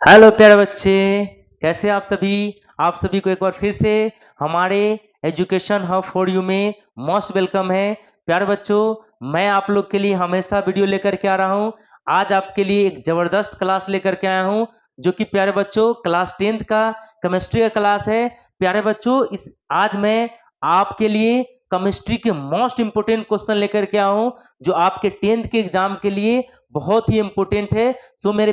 Hello प्यारे बच्चे, कैसे आप सभी को एक बार फिर से हमारे एजुकेशन हब फॉर यू में मोस्ट वेलकम है। प्यारे बच्चों, मैं आप लोग के लिए हमेशा वीडियो लेकर के आ रहा हूँ। आज आपके लिए एक जबरदस्त क्लास लेकर के आया हूँ, जो कि प्यारे बच्चों क्लास 10th का केमिस्ट्री का क्लास है। प्यारे बच्चों, इस आज मैं आपके लिए केमिस्ट्री के मोस्ट इंपोर्टेंट क्वेश्चन लेकर के आया हूँ, जो आपके 10th के एग्जाम के लिए बहुत ही इंपोर्टेंट है। सो मेरे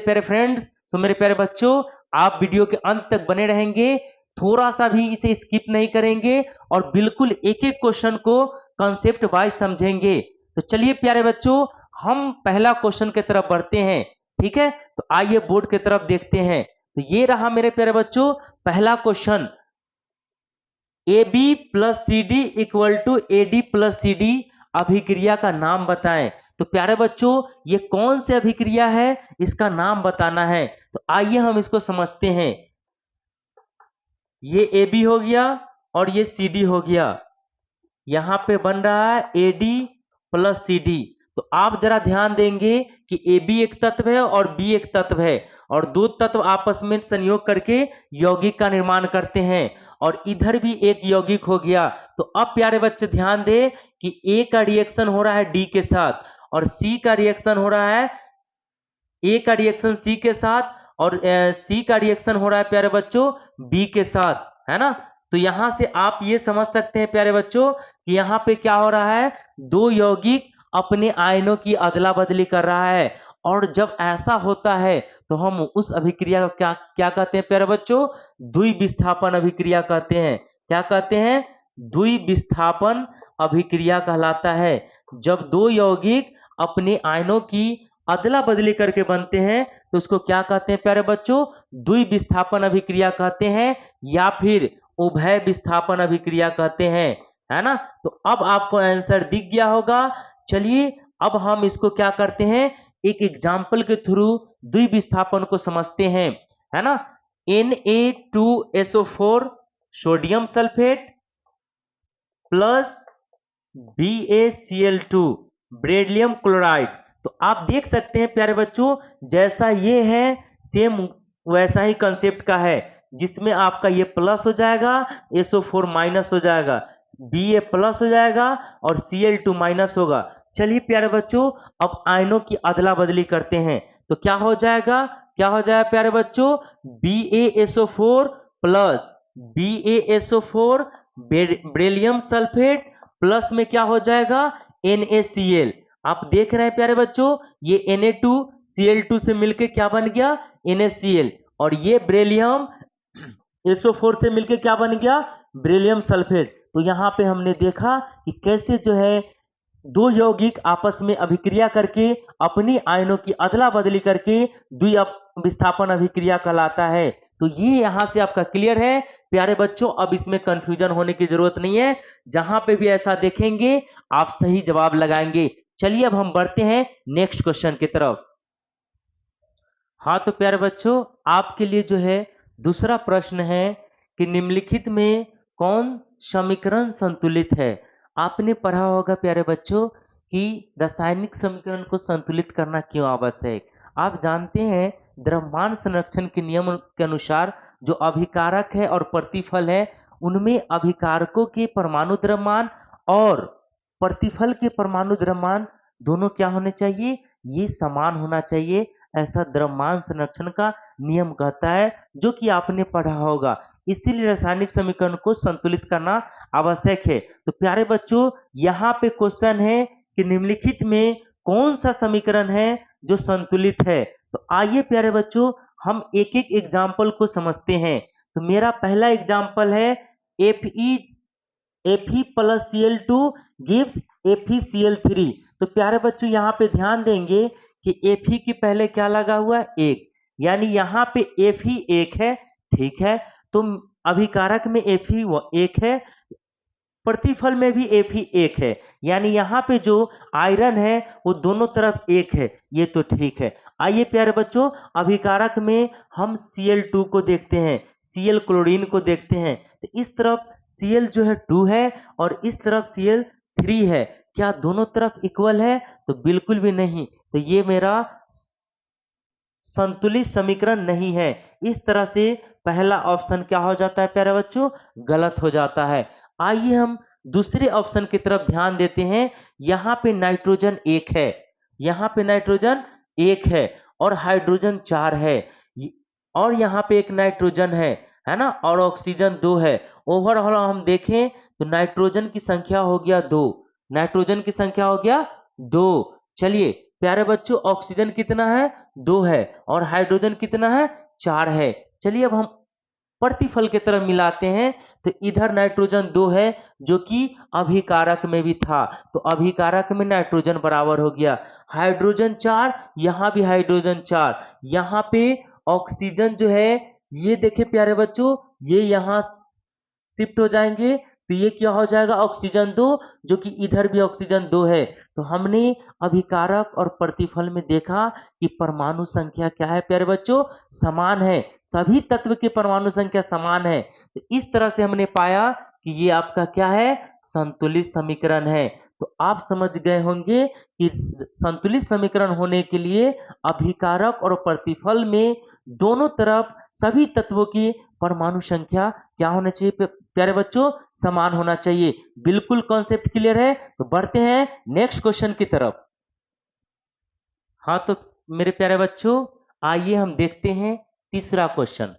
प्यारे बच्चों, आप वीडियो के अंत तक बने रहेंगे, थोड़ा सा भी इसे स्किप नहीं करेंगे और बिल्कुल एक एक क्वेश्चन को कॉन्सेप्ट वाइज समझेंगे। तो चलिए प्यारे बच्चों, हम पहला क्वेश्चन की तरफ बढ़ते हैं। ठीक है, तो आइए बोर्ड की तरफ देखते हैं। तो ये रहा मेरे प्यारे बच्चों पहला question, A B plus C D equal to A D plus C D अभिक्रिया का नाम बताएं। तो प्यारे बच्चों, ये कौन सी अभिक्रिया है, इसका नाम बताना है। तो आइए हम इसको समझते हैं। ये ए बी हो गया और ये सी डी हो गया, यहां पे बन रहा है A D plus C D. तो आप जरा ध्यान देंगे कि ए बी एक तत्व है और बी एक तत्व है, और दो तत्व आपस में संयोग करके यौगिक का निर्माण करते हैं, और इधर भी एक यौगिक हो गया। तो अब प्यारे बच्चे ध्यान दें कि ए का रिएक्शन हो रहा है डी के साथ, और सी का रिएक्शन हो रहा है, ए का रिएक्शन सी के साथ, और सी का रिएक्शन हो रहा है प्यारे बच्चों बी के साथ, है ना। तो यहां से आप ये समझ सकते हैं प्यारे बच्चों कि यहाँ पे क्या हो रहा है, दो यौगिक अपने आयनों की अदला बदली कर रहा है। और जब ऐसा होता है तो हम उस अभिक्रिया को क्या क्या कहते हैं प्यारे बच्चों, द्विविस्थापन अभिक्रिया कहते हैं। क्या कहते हैं? द्विविस्थापन अभिक्रिया कहलाता है। जब दो यौगिक अपने आयनों की अदला बदली करके बनते हैं तो उसको क्या कहते हैं प्यारे बच्चों, द्विविस्थापन अभिक्रिया कहते हैं, या फिर उभय विस्थापन अभिक्रिया कहते हैं, है ना। तो अब आपको आंसर दिख गया होगा। चलिए अब हम इसको क्या करते हैं, एक एग्जाम्पल के थ्रू द्विविस्थापन को समझते हैं, है ना। Na2SO4 sodium sulphate plus BaCl2 beryllium chloride. तो आप देख सकते हैं प्यारे बच्चों, जैसा ये है सेम वैसा ही कंसेप्ट का है, जिसमें आपका ये प्लस हो जाएगा, SO4 माइनस हो जाएगा, Ba प्लस हो जाएगा और Cl2 माइनस होगा। चलिए प्यारे बच्चों, अब आयनों की अदला बदली करते हैं। तो क्या हो जाएगा, क्या हो जाएगा प्यारे बच्चों, BaSO4 plus BaSO4 beryllium sulphate plus में क्या हो जाएगा, NaCl। आप देख रहे हैं प्यारे बच्चों, ये Na2Cl2 से मिलके क्या बन गया, NaCl, और ये बेरिलियम SO4 से मिलके क्या बन गया, बेरिलियम सल्फेट। तो यहाँ पे हमने देखा कि कैसे जो है दो यौगिक आपस में अभिक्रिया करके अपनी आयनों की अदला बदली करके द्विविस्थापन अभिक्रिया कहलाता है। तो ये यहां से आपका क्लियर है प्यारे बच्चों, अब इसमें कंफ्यूजन होने की जरूरत नहीं है। जहां पे भी ऐसा देखेंगे आप सही जवाब लगाएंगे। चलिए अब हम बढ़ते हैं नेक्स्ट क्वेश्चन की तरफ। हाँ तो प्यारे बच्चों, आपके लिए जो है दूसरा प्रश्न है कि निम्नलिखित में कौन समीकरण संतुलित है। आपने पढ़ा होगा प्यारे बच्चों कि रासायनिक समीकरण को संतुलित करना क्यों आवश्यक। आप जानते हैं द्रव्यमान संरक्षण के नियम के अनुसार जो अभिकारक है और प्रतिफल है, उनमें अभिकारकों के परमाणु द्रव्यमान और प्रतिफल के परमाणु द्रव्यमान दोनों क्या होने चाहिए, ये समान होना चाहिए। ऐसा द्रव्यमान संरक्षण का नियम कहता है, जो कि आपने पढ़ा होगा। इसीलिए रासायनिक समीकरण को संतुलित करना आवश्यक है। तो प्यारे बच्चों, यहाँ पे क्वेश्चन है कि निम्नलिखित में कौन सा समीकरण है जो संतुलित है। तो आइए प्यारे बच्चों, हम एक एक एग्जाम्पल को समझते हैं। तो मेरा पहला एग्जाम्पल है Fe plus Cl2 gives FeCl3। तो प्यारे बच्चों यहाँ पे ध्यान देंगे कि Fe की पहले क्या लगा हुआ है, एक, यानी यहाँ पे Fe एक है, ठीक है। तो अभिकारक में Fe एक है, प्रतिफल में भी Fe एक है, यानी यहाँ पे जो आयरन है वो दोनों तरफ एक है, ये तो ठीक है। आइए प्यारे बच्चों, अभिकारक में हम Cl2 को देखते हैं, Cl क्लोरीन को देखते हैं। तो इस तरफ Cl जो है 2 है और इस तरफ Cl 3 है। क्या दोनों तरफ इक्वल है? तो बिल्कुल भी नहीं। तो ये मेरा संतुलित समीकरण नहीं है। इस तरह से पहला ऑप्शन क्या हो जाता है प्यारे बच्चों, गलत हो जाता है। आइए हम दूसरे ऑप्शन की तरफ ध्यान देते हैं। यहाँ पे नाइट्रोजन 1 है, यहाँ पे नाइट्रोजन 1 है और हाइड्रोजन 4 है, और यहाँ पे एक नाइट्रोजन है ना, और ऑक्सीजन 2 है। ओवरऑल हम देखें तो नाइट्रोजन की संख्या हो गया 2, नाइट्रोजन की संख्या हो गया 2। चलिए प्यारे बच्चों, ऑक्सीजन कितना है, 2 है, और हाइड्रोजन कितना है, 4 है। चलिए अब हम प्रतिफल की तरफ मिलाते हैं, तो इधर नाइट्रोजन 2 है जो कि अभिकारक में भी था, तो अभिकारक में नाइट्रोजन बराबर हो गया। हाइड्रोजन 4, यहाँ भी हाइड्रोजन 4, यहाँ पे ऑक्सीजन जो है ये देखिए प्यारे बच्चों, ये यहाँ शिफ्ट हो जाएंगे, तो ये क्या हो जाएगा, ऑक्सीजन 2, जो कि इधर भी ऑक्सीजन 2 है। तो हमने अभिकारक और प्रतिफल में देखा कि परमाणु संख्या क्या है प्यारे बच्चों, समान है, सभी तत्व के परमाणु संख्या समान है। तो इस तरह से हमने पाया कि ये आपका क्या है, संतुलित समीकरण है। तो आप समझ गए होंगे कि संतुलित समीकरण होने के लिए अभिकारक और प्रतिफल में दोनों तरफ सभी तत्वों की परमाणु संख्या क्या होना चाहिए प्यारे बच्चों, समान होना चाहिए। बिल्कुल कॉन्सेप्ट क्लियर है। तो बढ़ते हैं नेक्स्ट क्वेश्चन की तरफ। हाँ तो मेरे प्यारे बच्चों, आइए हम देखते हैं तीसरा क्वेश्चन।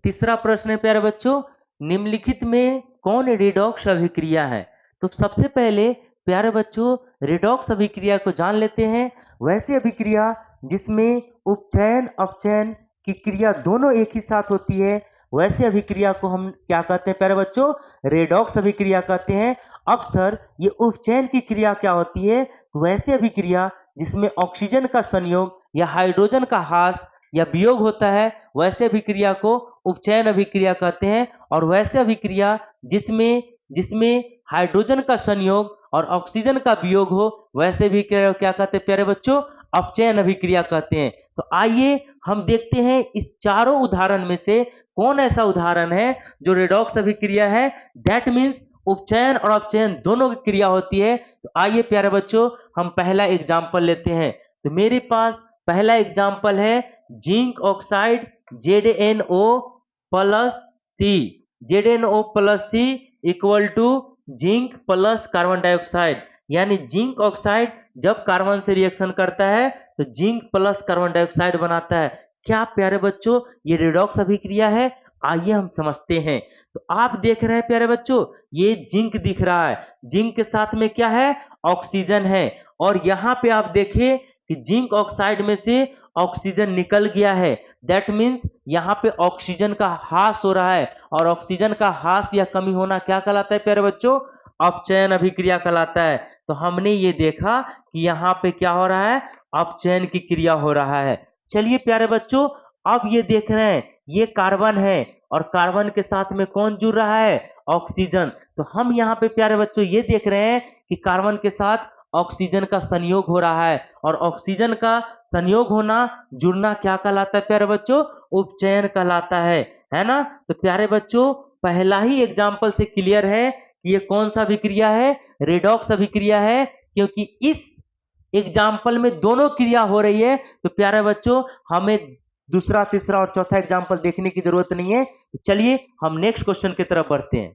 तीसरा प्रश्न है प्यारे बच्चों, निम्नलिखित में कौन रेडॉक्स अभिक्रिया है। तो सबसे पहले प्यारे बच्चों रेडॉक्स अभिक्रिया को जान लेते हैं। वैसे अभिक्रिया जिसमें उपचयन अपचयन की क्रिया दोनों एक ही साथ होती है, वैसे अभिक्रिया को हम क्या कहते हैं प्यारे बच्चों, रेडॉक्स अभिक्रिया कहते हैं। अब सर ये उपचयन की क्रिया क्या होती है, तो वैसे अभिक्रिया जिसमें ऑक्सीजन का संयोग या हाइड्रोजन का ह्रास या वियोग होता है, वैसे अभिक्रिया को उपचयन अभिक्रिया कहते हैं। और वैसे अभिक्रिया जिसमें जिसमें हाइड्रोजन का संयोग और ऑक्सीजन का वियोग हो, वैसे भी क्या कहते हैं प्यारे बच्चों, अपचयन अभिक्रिया कहते हैं। तो आइए हम देखते हैं इस चारों उदाहरण में से कौन ऐसा उदाहरण है जो रेडॉक्स अभिक्रिया है, दैट मीन्स उपचयन और अपचयन दोनों की क्रिया होती है। तो आइए प्यारे बच्चों हम पहला एग्जाम्पल लेते हैं। तो मेरे पास पहला एग्जाम्पल है zinc oxide ZnO plus C, ZnO plus C equal to zinc plus carbon dioxide, यानी जिंक ऑक्साइड जब कार्बन से रिएक्शन करता है तो जिंक प्लस कार्बन डाइऑक्साइड बनाता है। क्या प्यारे बच्चों ये रेडॉक्स अभिक्रिया है? आइए हम समझते हैं। तो आप देख रहे हैं प्यारे बच्चों, ये जिंक दिख रहा है, जिंक के साथ में क्या है, ऑक्सीजन है, और यहाँ पे आप देखें कि जिंक ऑक्साइड में से ऑक्सीजन निकल गया है, दैट मीन्स यहाँ पे ऑक्सीजन का ह्रास हो रहा है, और ऑक्सीजन का ह्रास या कमी होना क्या कहलाता है प्यारे बच्चों, अपचयन अभिक्रिया कहलाता है। तो हमने ये देखा कि यहाँ पे क्या हो रहा है, अपचयन की क्रिया हो रहा है। चलिए प्यारे बच्चों अब ये देख रहे हैं ये कार्बन है और कार्बन के साथ में कौन जुड़ रहा है, ऑक्सीजन। तो हम यहाँ पे प्यारे बच्चों ये देख रहे हैं कि कार्बन के साथ ऑक्सीजन का संयोग हो रहा है, और ऑक्सीजन का संयोग होना जुड़ना क्या कहलाता है प्यारे बच्चों, उपचयन कहलाता है ना। तो प्यारे बच्चों पहला ही एग्जाम्पल से क्लियर है कि ये कौन सा अभिक्रिया है, रेडॉक्स अभिक्रिया है, क्योंकि इस एग्जाम्पल में दोनों क्रिया हो रही है। तो प्यारे बच्चों हमें दूसरा तीसरा और चौथा एग्जाम्पल देखने की जरूरत नहीं है। तो चलिए हम नेक्स्ट क्वेश्चन की तरफ बढ़ते हैं।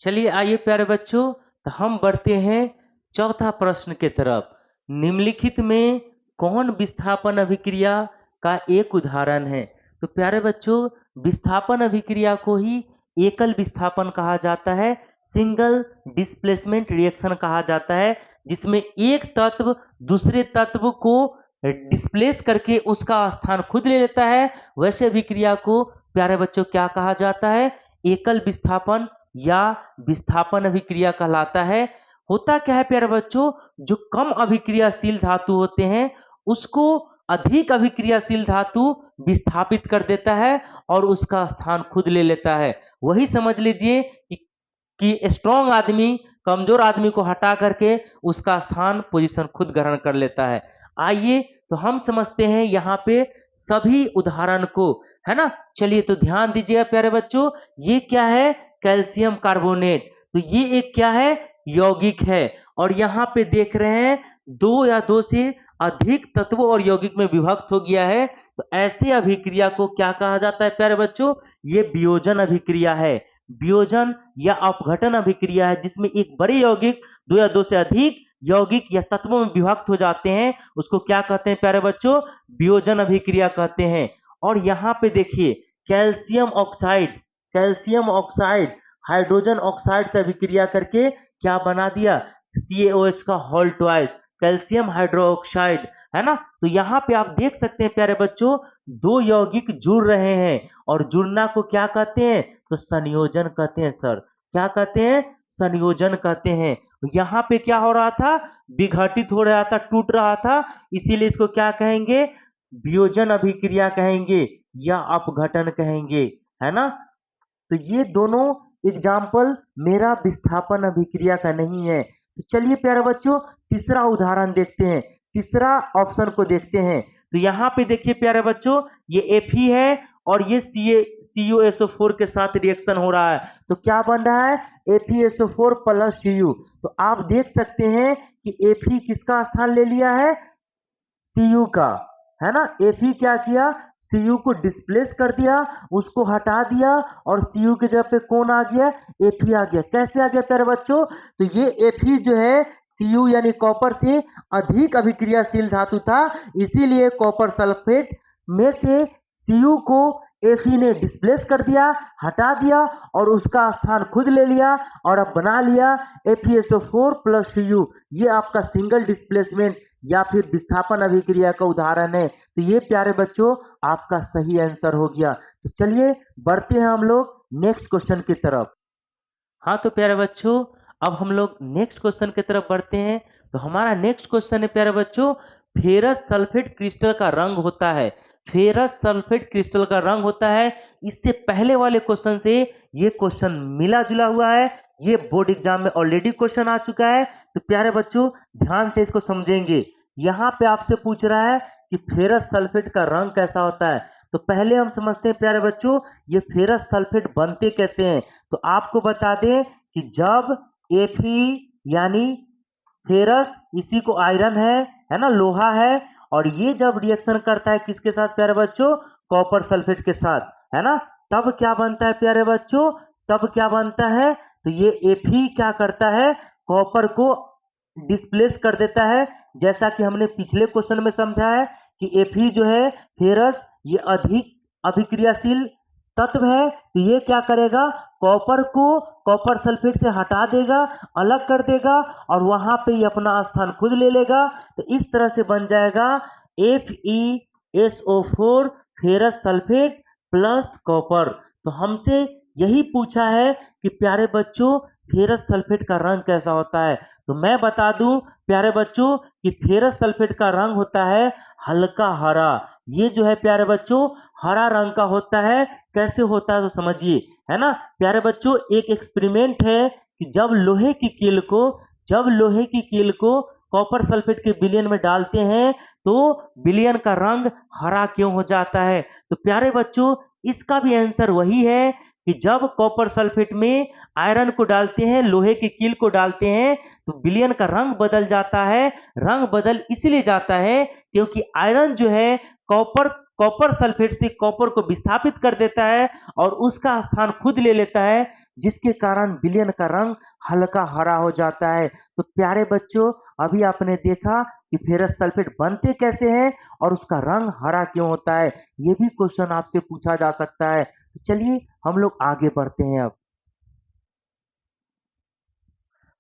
चलिए आइए प्यारे बच्चों, तो हम बढ़ते हैं चौथा प्रश्न की तरफ। निम्नलिखित में कौन विस्थापन अभिक्रिया का एक उदाहरण है। तो प्यारे बच्चों विस्थापन अभिक्रिया को ही एकल विस्थापन कहा जाता है, सिंगल डिस्प्लेसमेंट रिएक्शन कहा जाता है, जिसमें एक तत्व दूसरे तत्व को डिस्प्लेस करके उसका स्थान खुद ले लेता है। वैसे अभिक्रिया को प्यारे बच्चों क्या कहा जाता है, एकल विस्थापन या विस्थापन अभिक्रिया कहलाता है। होता क्या है प्यारे बच्चों, जो कम अभिक्रियाशील धातु होते हैं उसको अधिक अभिक्रियाशील धातु विस्थापित कर देता है और उसका स्थान खुद ले लेता है। वही समझ लीजिए कि स्ट्रॉन्ग आदमी कमजोर आदमी को हटा करके उसका स्थान पोजीशन खुद ग्रहण कर लेता है। आइए तो हम समझते हैं यहाँ पे सभी उदाहरण को, है ना। चलिए तो ध्यान दीजिएगा प्यारे बच्चों, ये क्या है, कैल्शियम कार्बोनेट। तो ये एक क्या है, यौगिक है, और यहाँ पे देख रहे हैं दो या दो से अधिक तत्वों और यौगिक में विभक्त हो गया है, तो ऐसे अभिक्रिया को क्या कहा जाता है प्यारे बच्चों? ये वियोजन अभिक्रिया है। वियोजन या अपघटन अभिक्रिया है जिसमें एक बड़े यौगिक दो या दो से अधिक यौगिक या तत्वों में विभक्त हो जाते हैं, उसको क्या कहते हैं प्यारे बच्चों? वियोजन अभिक्रिया कहते हैं। और यहाँ पे देखिए कैल्शियम ऑक्साइड हाइड्रोजन ऑक्साइड से अभिक्रिया करके क्या बना दिया? CaOH का होल ट्वाइस, कैल्शियम हाइड्रोक्साइड, है ना। तो यहाँ पे आप देख सकते हैं प्यारे बच्चों, दो यौगिक जुड़ रहे हैं और जुड़ना को क्या कहते हैं? तो संयोजन कहते हैं सर। क्या कहते हैं? संयोजन कहते हैं। यहाँ पे क्या हो रहा था? विघटित हो रहा था, टूट रहा था, इसीलिए इसको क्या कहेंगे? वियोजन अभिक्रिया कहेंगे या अपघटन कहेंगे, है ना। तो ये दोनों एग्जाम्पल मेरा विस्थापन अभिक्रिया का नहीं है। तो चलिए प्यारे बच्चों तीसरा उदाहरण देखते हैं, तीसरा ऑप्शन को देखते हैं। तो यहाँ पे देखिए प्यारे बच्चों, ये Fe है और ये CuSO4 के साथ रिएक्शन हो रहा है, तो क्या बन रहा है? FeSO4 plus Cu। तो आप देख सकते हैं कि Fe किसका स्थान ले लिया है? Cu का, है ना। Fe क्या किया? Cu को डिस्प्लेस कर दिया, उसको हटा दिया और Cu की जगह पे कौन आ गया? Fe आ गया। कैसे आ गया प्यारे बच्चों? तो ये Fe जो है Cu यानी कॉपर से अधिक अभिक्रियाशील धातु था, इसीलिए कॉपर सल्फेट में से Cu को Fe ने डिस्प्लेस कर दिया, हटा दिया और उसका स्थान खुद ले लिया और अब बना लिया FeSO4 प्लस Cu। ये आपका सिंगल डिस्प्लेसमेंट या फिर विस्थापन अभिक्रिया का उदाहरण है। तो ये प्यारे बच्चों आपका सही आंसर हो गया। तो चलिए बढ़ते हैं हम लोग नेक्स्ट क्वेश्चन की तरफ। हाँ तो प्यारे बच्चों अब हम लोग नेक्स्ट क्वेश्चन की तरफ बढ़ते हैं। तो हमारा नेक्स्ट क्वेश्चन है प्यारे बच्चों, फेरस सल्फेट क्रिस्टल का रंग होता है। फेरस सल्फेट क्रिस्टल का रंग होता है। इससे पहले वाले क्वेश्चन से ये क्वेश्चन मिला जुला हुआ है, ये बोर्ड एग्जाम में ऑलरेडी क्वेश्चन आ चुका है। तो प्यारे बच्चों ध्यान से इसको समझेंगे। यहाँ पे आपसे पूछ रहा है कि फेरस सल्फेट का रंग कैसा होता है। तो पहले हम समझते हैं प्यारे बच्चों ये फेरस सल्फेट बनते कैसे हैं। तो आपको बता दें कि जब Fe यानी फेरस, इसी को आयरन है ना, लोहा है, और ये जब रिएक्शन करता है किसके साथ प्यारे बच्चों? कॉपर सल्फेट के साथ, है ना, तब क्या बनता है प्यारे बच्चों? तब क्या बनता है? तो ये Fe क्या करता है? कॉपर को डिस्प्लेस कर देता है। जैसा कि हमने पिछले क्वेश्चन में समझा है कि Fe जो है फेरस, ये अधिक अभिक्रियाशील तत्व है, तो ये क्या करेगा? कॉपर को कॉपर सल्फेट से हटा देगा, अलग कर देगा और वहां पे ये अपना स्थान खुद ले लेगा। तो इस तरह से बन जाएगा FeSO4 ferrous sulphate plus copper. तो हमसे यही पूछा है कि प्यारे बच्चों फेरस सल्फेट का रंग कैसा होता है। तो मैं बता दूं प्यारे बच्चों कि फेरस सल्फेट का रंग होता है हल्का हरा। ये जो है प्यारे बच्चों हरा रंग का होता है। कैसे होता है तो समझिए, है ना प्यारे बच्चों। एक एक्सपेरिमेंट है कि जब लोहे की कील को कॉपर सल्फेट के विलयन में डालते हैं तो विलयन का रंग हरा क्यों हो जाता है। तो प्यारे बच्चों इसका भी आंसर वही है कि जब कॉपर सल्फेट में आयरन को डालते हैं, लोहे की कील को डालते हैं, तो विलयन का रंग बदल जाता है। रंग बदल इसलिए जाता है क्योंकि आयरन जो है कॉपर सल्फेट से कॉपर को विस्थापित कर देता है और उसका स्थान खुद ले लेता है, जिसके कारण विलयन का रंग हल्का हरा हो जाता है। तो प्यारे बच्चों अभी आपने देखा कि फेरस सल्फेट बनते कैसे हैं और उसका रंग हरा क्यों होता है। ये भी क्वेश्चन आपसे पूछा जा सकता है। तो चलिए हम लोग आगे बढ़ते हैं अब।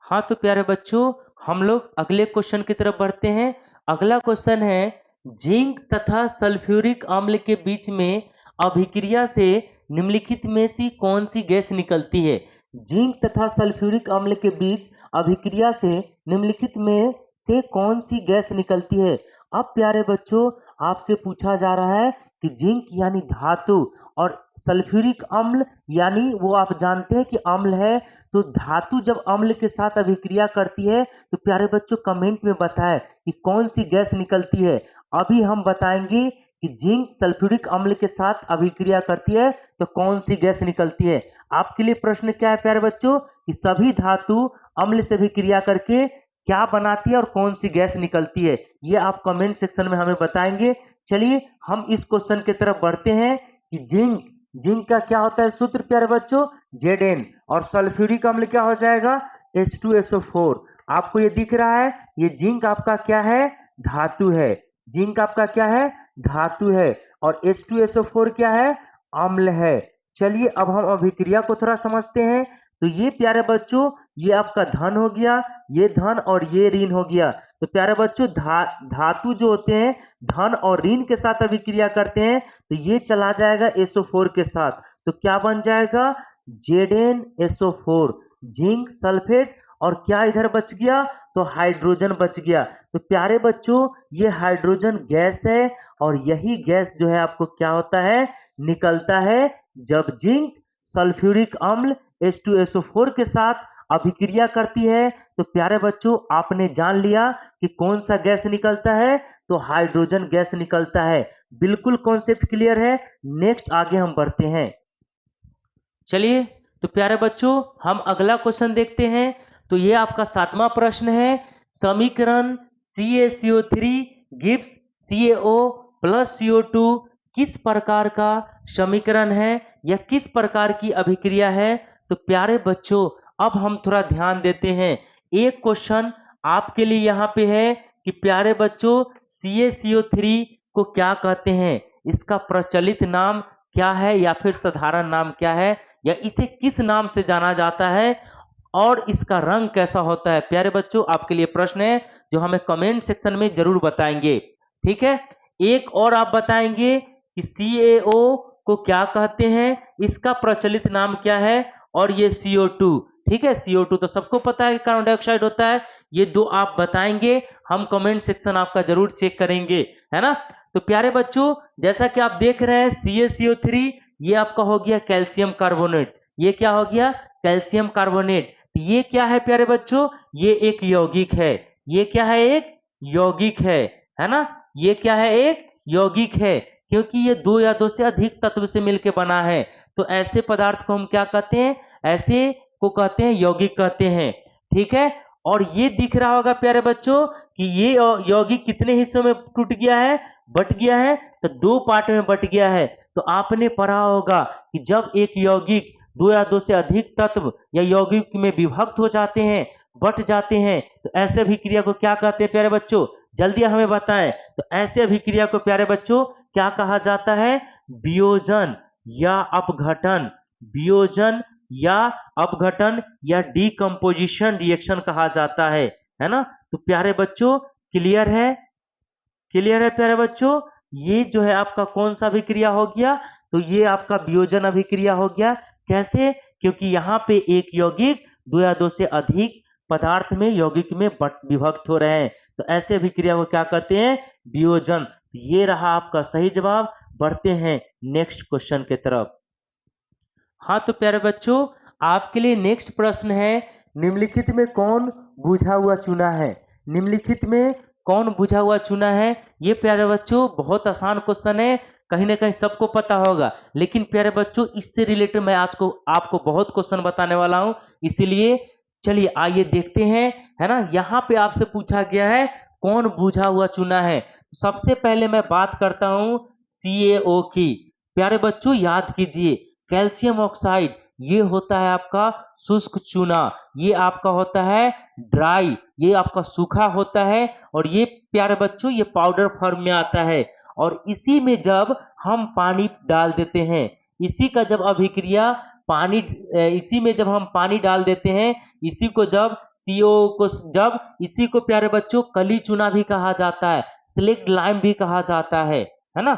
हाँ तो प्यारे बच्चों हम लोग अगले क्वेश्चन की तरफ बढ़ते हैं। अगला क्वेश्चन है जिंक तथा सल्फ्यूरिक अम्ल के बीच में अभिक्रिया से निम्नलिखित में से कौन सी गैस निकलती है। जिंक तथा सल्फ्यूरिक अम्ल के बीच अभिक्रिया से निम्नलिखित में से कौन सी गैस निकलती है। अब प्यारे बच्चों आपसे पूछा जा रहा है कि जिंक यानी धातु और सल्फ्यूरिक अम्ल यानी वो आप जानते हैं कि अम्ल है। तो धातु जब अम्ल के साथ अभिक्रिया करती है तो प्यारे बच्चों कमेंट में बताएं कि कौन सी गैस निकलती है। अभी हम बताएंगे कि जिंक सल्फ्यूरिक अम्ल के साथ अभिक्रिया करती है तो कौन सी गैस निकलती है। आपके लिए प्रश्न क्या है प्यारे बच्चों कि सभी धातु अम्ल से अभिक्रिया करके क्या बनाती है और कौन सी गैस निकलती है, ये आप कमेंट सेक्शन में हमें बताएंगे। चलिए हम इस क्वेश्चन की तरफ बढ़ते हैं कि जिंक, जिंक का क्या होता है सूत्र प्यारे बच्चों, Zn, और सल्फ्यूरिक अम्ल क्या हो जाएगा, H2SO4। आपको ये दिख रहा है, ये जिंक आपका क्या है, धातु है, जिंक आपका क्या है, धातु है, और H2SO4 क्या है, अम्ल है। चलिए अब हम अभिक्रिया को थोड़ा समझते हैं। तो ये प्यारे बच्चों, ये आपका धन हो गया, ये धन और ये ऋण हो गया। तो प्यारे बच्चों धातु जो होते हैं धन और ऋण के साथ अभिक्रिया करते हैं, तो ये चला जाएगा SO4 के साथ। तो क्या बन जाएगा, ZnSO4, जिंक सल्फेट, और क्या इधर बच गया, तो हाइड्रोजन बच गया। तो प्यारे बच्चों ये हाइड्रोजन गैस है, और यही गैस जो है आपको क्या होता है, निकलता है जब जिंक सल्फ्यूरिक अम्ल H2SO4 के साथ अभिक्रिया करती है। तो प्यारे बच्चों आपने जान लिया कि कौन सा गैस निकलता है, तो हाइड्रोजन गैस निकलता है। बिल्कुल कॉन्सेप्ट क्लियर है। नेक्स्ट आगे हम बढ़ते हैं। चलिए तो प्यारे बच्चों हम अगला क्वेश्चन देखते हैं। तो ये आपका 7वां प्रश्न है, समीकरण CaCO3 gives CaO plus CO2 किस प्रकार का समीकरण है या किस प्रकार की अभिक्रिया है। तो प्यारे बच्चों अब हम थोड़ा ध्यान देते हैं। एक क्वेश्चन आपके लिए यहाँ पे है कि प्यारे बच्चों CaCO3 को क्या कहते हैं, इसका प्रचलित नाम क्या है या फिर साधारण नाम क्या है, या इसे किस नाम से जाना जाता है, और इसका रंग कैसा होता है। प्यारे बच्चों आपके लिए प्रश्न है जो हमें कमेंट सेक्शन में जरूर बताएंगे। ठीक है, एक और आप बताएंगे कि CaO को क्या कहते हैं, इसका प्रचलित नाम क्या है, और ये CO2। ठीक है, CO2 तो सबको पता है कि कार्बन डाइऑक्साइड होता है। ये दो आप बताएंगे, हम कमेंट सेक्शन आपका जरूर चेक करेंगे, है ना। तो प्यारे बच्चों जैसा कि आप देख रहे हैं CaCO3 ये आपका हो गया कैल्शियम कार्बोनेट। ये क्या हो गया, कैल्शियम कार्बोनेट। ये क्या है प्यारे बच्चों, ये एक यौगिक है। ये क्या है, एक यौगिक है ना। ये क्या है, एक यौगिक है, क्योंकि ये दो या दो से अधिक तत्व से मिलकर बना है। तो ऐसे पदार्थ को हम क्या कहते हैं, ऐसे को कहते हैं यौगिक कहते हैं। ठीक है, और ये दिख रहा होगा प्यारे बच्चों कि ये यौगिक कितने हिस्सों में टूट गया है, बट गया है, तो दो पार्ट में बट गया है। तो आपने पढ़ा होगा कि जब एक यौगिक दो या दो से अधिक तत्व या यौगिक में विभक्त हो जाते हैं, बट जाते हैं, तो ऐसे अभिक्रिया को क्या कहते हैं प्यारे बच्चों, जल्दी हमें बताएं। तो ऐसे अभिक्रिया को प्यारे बच्चों क्या कहा जाता है, वियोजन या अपघटन, वियोजन या अपघटन या डीकंपोजिशन रिएक्शन कहा जाता है ना। तो प्यारे बच्चों क्लियर है, क्लियर है प्यारे बच्चों। ये जो है आपका कौन सा अभिक्रिया हो गया, तो ये आपका वियोजन अभिक्रिया हो गया। कैसे, क्योंकि यहाँ पे एक यौगिक दो या दो से अधिक पदार्थ में यौगिक में विभक्त हो रहे हैं, तो ऐसे अभिक्रिया को क्या कहते हैं, वियोजन। ये रहा आपका सही जवाब। बढ़ते हैं नेक्स्ट क्वेश्चन के तरफ। हाँ तो प्यारे बच्चों आपके लिए नेक्स्ट प्रश्न है, निम्नलिखित में कौन बुझा हुआ चूना है, निम्नलिखित में कौन बुझा हुआ चूना है। ये प्यारे बच्चों बहुत आसान क्वेश्चन है, कहीं ना कहीं सबको पता होगा, लेकिन प्यारे बच्चों इससे रिलेटेड मैं आज को आपको बहुत क्वेश्चन बताने वाला हूं, इसीलिए चलिए आइए देखते हैं, है ना। यहाँ पे आपसे पूछा गया है कौन बुझा हुआ चूना है। सबसे पहले मैं बात करता हूं CaO की। प्यारे बच्चों याद कीजिए कैल्शियम ऑक्साइड ये होता है आपका शुष्क चूना, ये आपका होता है ड्राई, ये आपका सूखा होता है, और ये प्यारे बच्चों ये पाउडर फॉर्म में आता है। और इसी में जब हम पानी डाल देते हैं, इसी का जब अभिक्रिया पानी, इसी में जब हम पानी डाल देते हैं, इसी को जब CO को जब इसी को प्यारे बच्चों कली चूना भी कहा जाता है, स्लेक्ट लाइम भी कहा जाता है ना।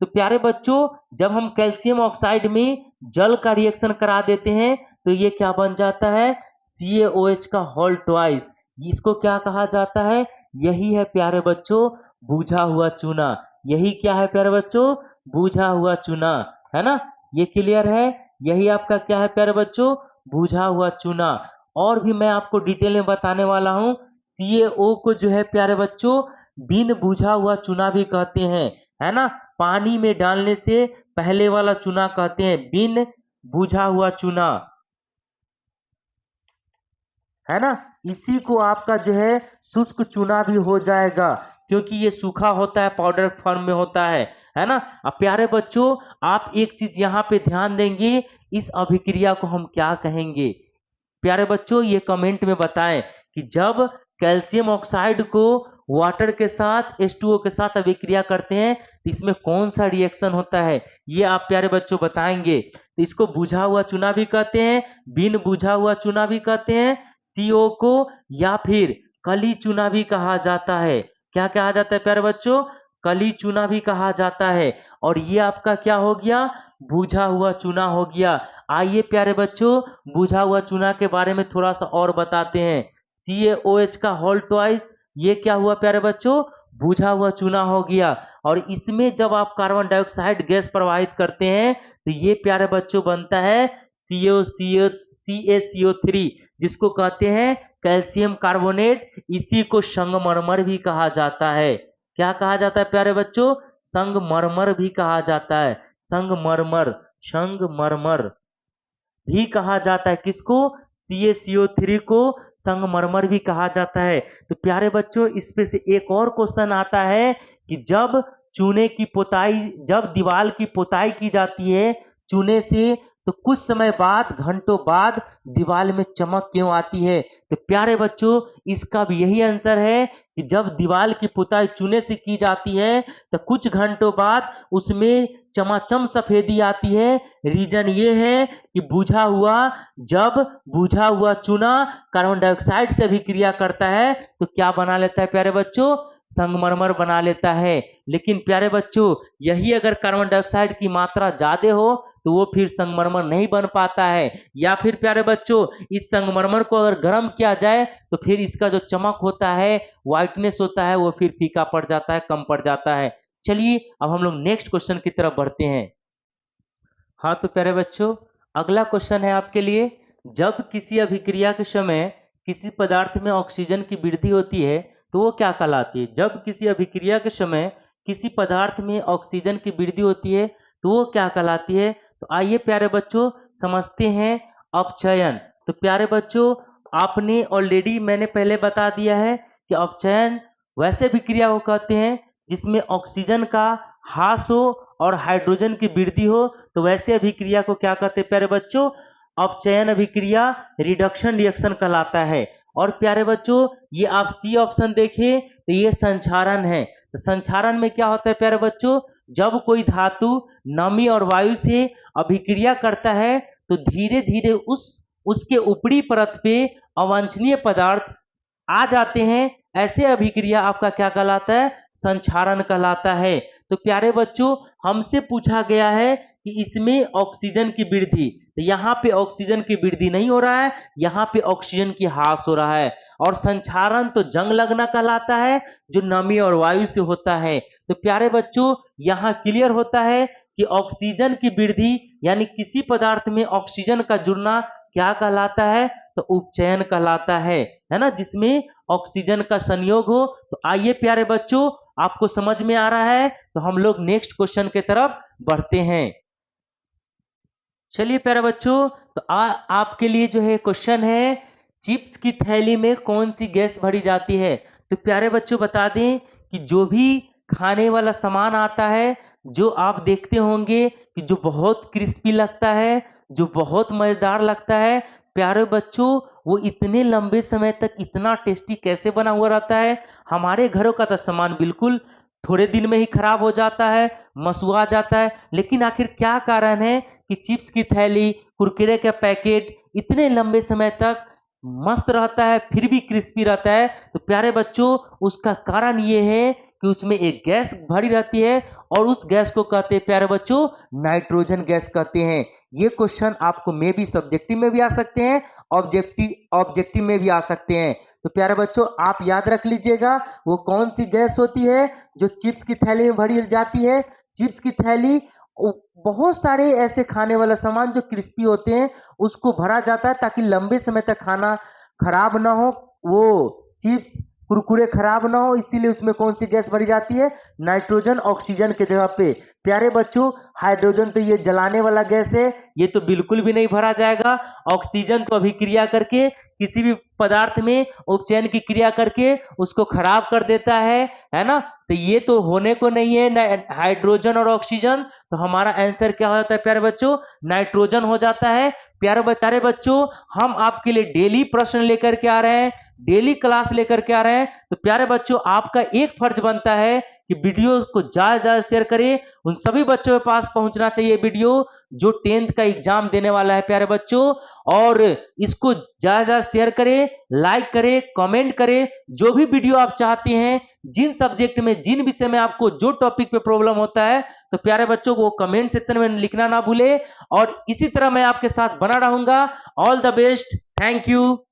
तो प्यारे बच्चों जब हम कैल्शियम ऑक्साइड में जल का रिएक्शन करा देते हैं, तो ये क्या बन जाता है, CaOH का होल ट्वाइस। इसको क्या कहा जाता है, यही है प्यारे बच्चों बुझा हुआ चूना। यही क्या है प्यारे बच्चों, बुझा हुआ चूना, है ना। ये क्लियर है, यही आपका क्या है प्यारे बच्चों, बुझा हुआ चूना। और भी मैं आपको डिटेल में बताने वाला हूं। CaO को जो है प्यारे बच्चों बिन बुझा हुआ चूना भी कहते हैं, है ना। पानी में डालने से पहले वाला चूना कहते हैं बिन बुझा हुआ चूना। है ना। इसी को आपका जो है शुष्क चूना भी हो जाएगा, क्योंकि ये सूखा होता है, पाउडर फॉर्म में होता है ना। अब प्यारे बच्चों, आप एक चीज यहाँ पे ध्यान देंगे, इस अभिक्रिया को हम क्या कहेंगे। प्यारे बच्चों ये कमेंट में बताएं कि जब कैल्शियम ऑक्साइड को वाटर के साथ H2O के साथ अभिक्रिया करते हैं तो इसमें कौन सा रिएक्शन होता है, ये आप प्यारे बच्चों बताएंगे। तो इसको बुझा हुआ चूना भी कहते हैं, बिन बुझा हुआ चूना भी कहते हैं, CO को, या फिर कली चूना भी कहा जाता है। क्या कहा जाता है प्यारे बच्चों, कली चूना भी कहा जाता है। और ये आपका क्या हो गया, बुझा हुआ चूना हो गया। आइए प्यारे बच्चों बुझा हुआ चूना के बारे में थोड़ा सा और बताते हैं। CaOH का होल ट्वाइस, ये क्या हुआ प्यारे बच्चों, बुझा हुआ चूना हो गया। और इसमें जब आप कार्बन डाइऑक्साइड गैस प्रवाहित करते हैं तो ये प्यारे बच्चों बनता है CaCO3, जिसको कहते हैं कैल्शियम कार्बोनेट। इसी को संगमरमर भी कहा जाता है। क्या कहा जाता है प्यारे बच्चों, संगमरमर भी कहा जाता है। संगमरमर, संगमरमर भी कहा जाता है। किसको, CaCO3 को संगमरमर भी कहा जाता है। तो प्यारे बच्चों इसमें से एक और क्वेश्चन आता है कि जब चूने की पुताई, जब दीवार की पुताई की जाती है चूने से, तो कुछ समय बाद, घंटों बाद दीवार में चमक क्यों आती है। तो प्यारे बच्चों इसका भी यही आंसर है कि जब दीवार की पुताई चूने से की जाती है तो कुछ घंटों बाद उसमें चमाचम सफेदी आती है। रीजन ये है कि जब बुझा हुआ चूना कार्बन डाइऑक्साइड से भी क्रिया करता है तो क्या बना लेता है प्यारे बच्चों, संगमरमर बना लेता है। लेकिन प्यारे बच्चों यही अगर कार्बन डाइऑक्साइड की मात्रा ज्यादा हो तो वो फिर संगमरमर नहीं बन पाता है, या फिर प्यारे बच्चों इस संगमरमर को अगर गर्म किया जाए तो फिर इसका जो चमक होता है, व्हाइटनेस होता है, वो फिर फीका पड़ जाता है, कम पड़ जाता है। चलिए अब हम लोग नेक्स्ट क्वेश्चन की तरफ बढ़ते हैं। हाँ तो प्यारे बच्चों अगला क्वेश्चन है आपके लिए, जब किसी अभिक्रिया के समय किसी पदार्थ में ऑक्सीजन की वृद्धि होती है तो वो क्या कहलाती है। जब किसी अभिक्रिया के समय किसी पदार्थ में ऑक्सीजन की वृद्धि होती है तो वो क्या कहलाती है। तो आइए प्यारे बच्चों समझते हैं अपचयन। तो प्यारे बच्चों आपने ऑलरेडी, मैंने पहले बता दिया है कि अपचयन वैसे अभिक्रिया को कहते हैं जिसमें ऑक्सीजन का ह्रास हो और हाइड्रोजन की वृद्धि हो, तो वैसे अभिक्रिया को क्या कहते हैं प्यारे बच्चों, अपचयन अभिक्रिया, रिडक्शन रिएक्शन कहलाता है। और प्यारे बच्चों ये आप सी ऑप्शन देखें तो ये संक्षारण है। तो संक्षारण में क्या होता है प्यारे बच्चों, जब कोई धातु नमी और वायु से अभिक्रिया करता है तो धीरे धीरे उसके ऊपरी परत पे अवांछनीय पदार्थ आ जाते हैं। ऐसे अभिक्रिया आपका क्या कहलाता है, संक्षारण कहलाता है। तो प्यारे बच्चों हमसे पूछा गया है कि इसमें ऑक्सीजन की वृद्धि, तो यहाँ पे ऑक्सीजन की वृद्धि नहीं हो रहा है, यहाँ पे ऑक्सीजन की ह्रास हो रहा है। और संक्षारण तो जंग लगना कहलाता है जो नमी और वायु से होता है। तो प्यारे बच्चों यहाँ क्लियर होता है कि ऑक्सीजन की वृद्धि यानी किसी पदार्थ में ऑक्सीजन का जुड़ना क्या कहलाता है, तो उपचयन कहलाता है ना, जिसमें ऑक्सीजन का संयोग हो। तो आइए प्यारे बच्चों आपको समझ में आ रहा है तो हम लोग नेक्स्ट क्वेश्चन की तरफ बढ़ते हैं। चलिए प्यारे बच्चों तो आपके लिए जो है क्वेश्चन है, चिप्स की थैली में कौन सी गैस भरी जाती है। तो प्यारे बच्चों बता दें कि जो भी खाने वाला सामान आता है, जो आप देखते होंगे कि जो बहुत क्रिस्पी लगता है, जो बहुत मजेदार लगता है, प्यारे बच्चों वो इतने लंबे समय तक इतना टेस्टी कैसे बना हुआ रहता है। हमारे घरों का तो सामान बिल्कुल थोड़े दिन में ही खराब हो जाता है, मसुआ जाता है, लेकिन आखिर क्या कारण है कि चिप्स की थैली, कुरकुरे का पैकेट इतने लंबे समय तक मस्त रहता है फिर भी क्रिस्पी रहता है। तो प्यारे बच्चों उसका कारण ये है कि उसमें एक गैस भरी रहती है और उस गैस को कहते हैं प्यारे बच्चों नाइट्रोजन गैस कहते हैं। ये क्वेश्चन आपको मे भी सब्जेक्टिव में भी आ सकते हैं, ऑब्जेक्टिव में भी आ सकते हैं। तो प्यारे बच्चों आप याद रख लीजिएगा वो कौन सी गैस होती है जो चिप्स की थैली में भरी जाती है। चिप्स की थैली बहुत सारे ऐसे खाने वाला सामान जो क्रिस्पी होते हैं उसको भरा जाता है ताकि लंबे समय तक खाना खराब ना हो, वो चिप्स कुरकुरे खराब ना हो, इसीलिए उसमें कौन सी गैस भरी जाती है, नाइट्रोजन ऑक्सीजन के जगह पे। प्यारे बच्चों हाइड्रोजन तो ये जलाने वाला गैस है, ये तो बिल्कुल भी नहीं भरा जाएगा। ऑक्सीजन तो अभिक्रिया करके किसी भी पदार्थ में उपचयन की क्रिया करके उसको खराब कर देता है ना। तो ये तो होने को नहीं है, हाइड्रोजन और ऑक्सीजन, तो हमारा आंसर क्या हो जाता है प्यारे बच्चों, नाइट्रोजन हो जाता है। प्यारे बच्चों, हम आपके लिए डेली प्रश्न लेकर के आ रहे हैं, डेली क्लास लेकर के आ रहे हैं। तो प्यारे बच्चों, आपका एक फर्ज बनता है कि वीडियो को ज्यादा ज्यादा शेयर करें, उन सभी बच्चों के पास पहुंचना चाहिए वीडियो जो 10th का एग्जाम देने वाला है प्यारे बच्चों। और इसको ज्यादा ज्यादा शेयर करें, लाइक करें, कमेंट करें, जो भी वीडियो आप चाहते हैं, जिन सब्जेक्ट में, जिन विषय में आपको जो टॉपिक पे प्रॉब्लम होता है, तो प्यारे बच्चों को कमेंट सेक्शन में लिखना ना भूले। और इसी तरह मैं आपके साथ बना रहूंगा। All the best, thank you.